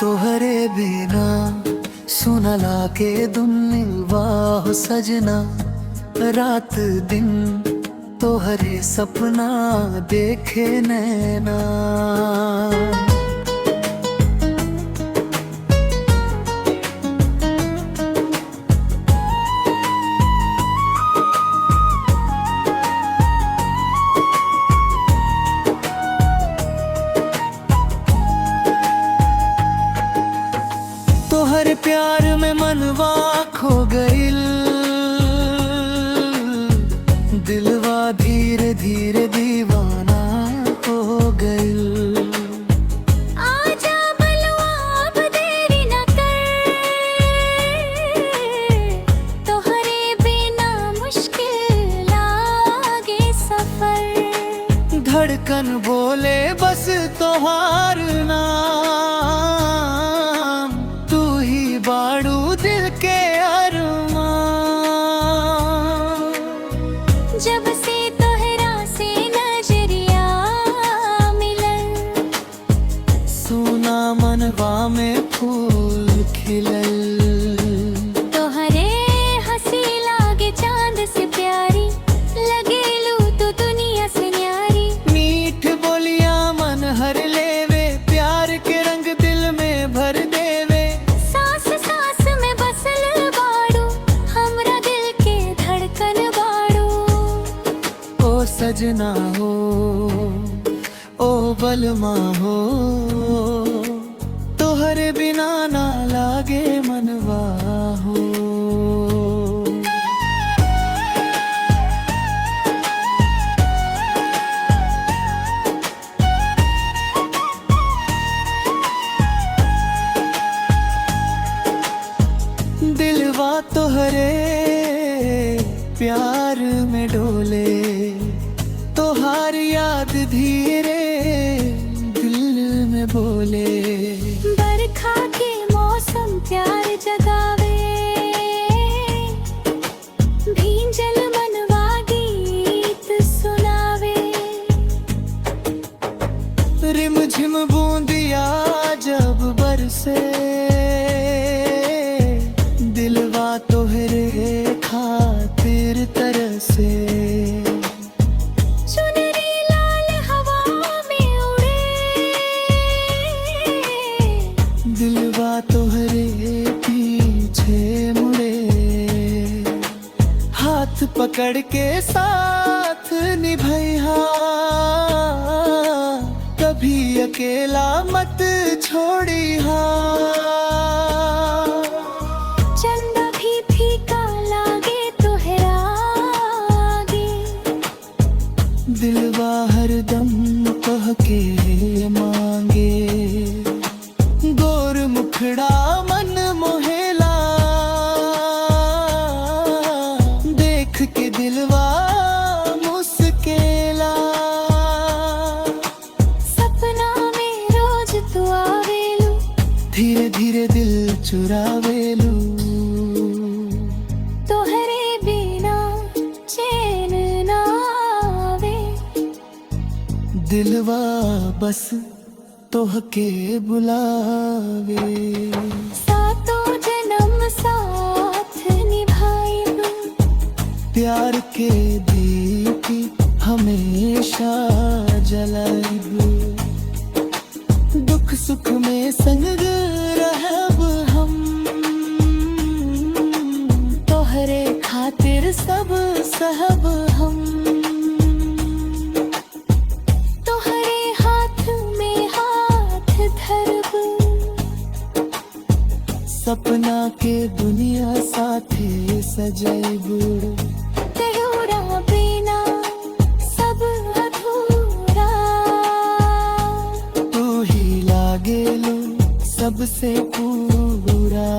तोहरे बिना सुन लागे दुनिया हो सजना, रात दिन तोहरे सपना देखे नैना। तोहरे प्यार में मनवा खो गइल, दिलवा धीरे धीरे दीवाना हो गइल। आजा बलवा अब देरी न कर, तोहरे बिना मुश्किल लागे सफर। धड़कन बोले बस तोहार नाम, तू ही बाड़ू दिल के अरमान। जब से तोहरा से नजरिया मिलन, सोना मनवा में फूल खिलल। तोहरे हंसी लागे चांद से प्यारी, लगे लू तो दुनिया से न्यारी। मीठ बोलिया मन हर लेवे, प्यार के रंग दिल में भर देवे। सांस सांस में बसल बाड़ू, हमरा दिल के धड़कन बाड़ू। ओ सजना हो, ओ बलमा हो, तोहरे बिना ना लागे मनवा हो। दिलवा तोहरे प्यार में डोले, तोहार याद धीरे दिल में बोले। बरखा के मौसम प्यार जगावे, भींजल मनवा गीत सुनावे। रिमझिम बूंदिया जब बरसे, दिलवा तोहरे खातिर तरसे। चुनरी लाल हवा में उड़े, दिलवा तोहरे पीछे मुड़े। हाथ पकड़ के साथ निभैया, कभी अकेला मत छोड़िहा। चंदा भी फीका लागे तोहरा आगे, दिलवा हरदम कह के मांगे। गोर मुखड़ा मन मोहेला, देख के दिलवा मुस्केला। सपना में रोज तू आवेलू, धीरे धीरे दिल चुरावेलू। तोहरे बिना चैन ना आवे। दिलवा बस तोहके बुलावे। सातों जन्म साथ निभाएबू, प्यार के दीप हमेशा जलाइबू। दुख सुख में संग रहब हम, तोहरे खातिर सब सहब हम। तोहरे हाथ में हाथ धरब, सपना के दुनिया साथे सजैबू। तेरा बिना सब अधूरा, तू ही लागेलू सबसे पूरा।